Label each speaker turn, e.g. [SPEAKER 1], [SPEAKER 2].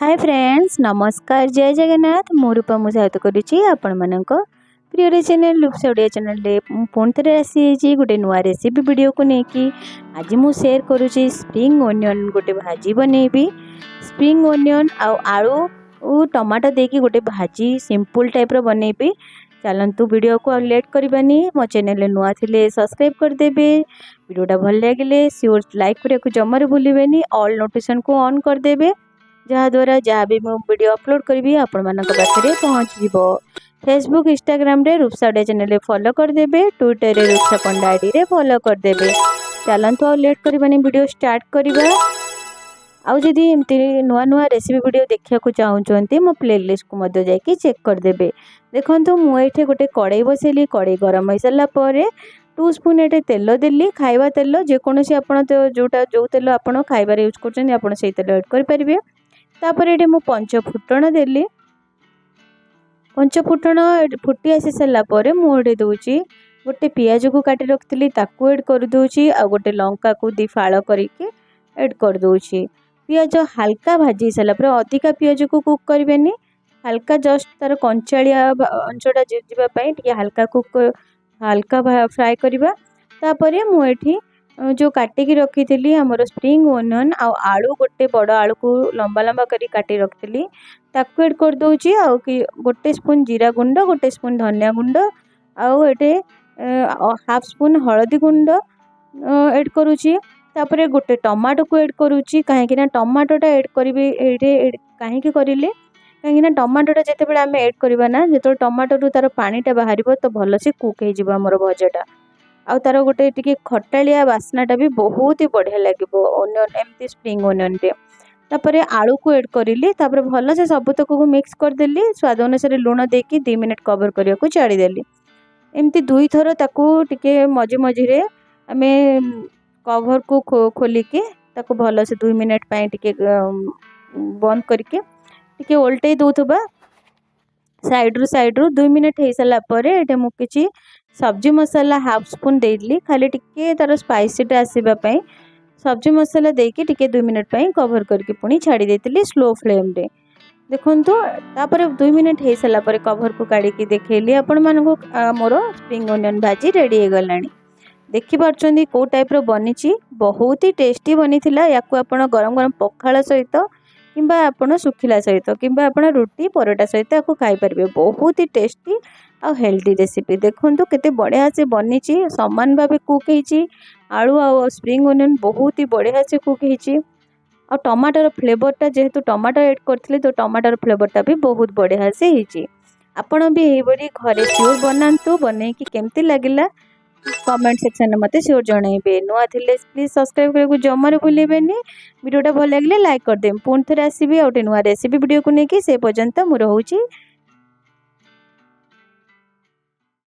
[SPEAKER 1] Hi friends नमस्कार जय जगन्नाथ मो रूपा मु सहित करुच्ची आपण मानक प्रिय चैनल लुप्स ओडिया चैनल रे पुणी थे आसी गोटे नुआ रेसिपी वीडियो को लेकिन आज मु शेयर करुच्ची स्प्रिंग ओनियन गोटे भाजी बनैबी। स्प्रिंग ओनियन आलू टमाटो देकी गोटे भाजी सिंपल टाइप रो बनैबी। चलतु वीडियो को लेट करबानी मो चैनल नुआ थिले सब्सक्राइब करदेबे। वीडियोटा भल लगे सियोर लाइक करने जमार भूलें ऑल नोटिफिकेशन को ऑन करदेबे जहाँद्वारा जहाँ भी मु वीडियो अपलोड करी आपण मानक पाखे पहुँच जीवो। फेसबुक इंस्टाग्राम रे रूपसा ओडिया चैनल फॉलो करदेबे। ट्विटर रे रूपसा पंडा आईडी रे फॉलो करदेबे। चलतु आ लेट करबानी वीडियो स्टार्ट करवा। आउ जदि एमती नुआ नुआ रेसिपी वीडियो देखा चाहूँगी मो प्लेलिस्ट को मध्य जाकि चेक करदेबे। देखो मुझे गोटे कड़े बसैली कड़े गरम हो सारा 2 स्पून ये तेल देली खाइबा तेल जेकोसी आपण जोटा जो तेल आप खाइबार यूज कर तेल एड करेंगे। तापर ये मु पंच फुटण देली। पंच फुटण फुटी आसी सारापर मुझे दूची गोटे पियाज को काटी रखी ताकू एड कर दूची आ गोटे लंका को 2 फाड़ करके एड कर दूची। पियाज हल्का भाजी सारापर अधिका पियाज को कुक करें हल्का जस्ट तार कंचाड़िया अंशटा जावाई हल्का कुक हल्का फ्राए करवा। तापर मुझे जो काटिकी रखी थी आमर स्प्रिंग ओनियन आलू गोटे बड़ आलू को लंबा लंबा करी काटी रखी ताकू एड कर दूची। गोटे स्पून जीरा गुंड गोटे स्पून धनिया गुंड आउ ये हाफ स्पून हलदी गुंड एड करुची। तापर गोटे टमाटो को एड करुची कहीं टमाटोटा एड करी कहीं कहीं टमाटोटा जिते आम एड करवा ना जो टमाटो तार पानीटा बाहर तो भलसे कुक हो भजाटा आउ तार गोटे टिके खटालिया बास्नाटा भी बहुत ही बढ़िया लगे ओनियन एमती स्प्रिंग ओनियन रे। तापर आलू को एड करी तापर भल से सबतक को मिक्स करदेली स्वाद अनुसार लुण देकी 2 मिनट कवर करने को छाड़देली। एमती 2 थर ताकू टिके मझे मझे आम कवर को खोलिकी ताकू भल से 2 मिनट टिके बंद करके टिके ओल्टे दौथबा साइड रु 2 मिनट हो सारापर ये मुझे सब्जी मसाला हाफ स्पून देली खाली टिके तार स्पाइसीटा आसवाई सब्जी मसाला देकी टिके 2 मिनट कवर करके पुणी छाड़ी देती स्लो फ्लेम रे। देखंतु तापर 2 मिनट हो सारापर कवर को काढ़ी देखली आपण मानक मोर स्प्रिंग ओनियन भाजी रेडी हो गलानी। देखि पारछंदी को टाइप रो बनीची बहुत ही टेस्टी बनी थिला। याकू आपण गरम गरम पखाळ सहित किंबा आपण सुखिला सहित किंबा आपण रोटी परोटा सहित आपको खाई परिबे। बहुत ही टेस्टी आ हेल्दी रेसिपी देखंतु केते बढ़िया से बनीची समान भाबे कुक हेची आलू आ स्प्रिंग ओनियन बहुत ही बढ़िया से कुक हेची आ टमाटर फ्लेवरटा जेहेतु टमाटर ऐड करथिले तो टमाटर फ्लेवरटा भी बहुत बढ़िया से हेची। आपण भी एही बड़ी घरे श्योर बनांतु बनेकी केमती लागिला कमेंट सेक्शन में मते श्योर जणाइबे। नुआ थिले प्लीज सब्सक्राइब करने जमार भूलेबेनी। वीडियोटा भल लगे लाइक कर देम। पुणी थे आसबि आउटे नुआ रेसिपी वीडियो को लेकिन से पर्यंत मु रहूची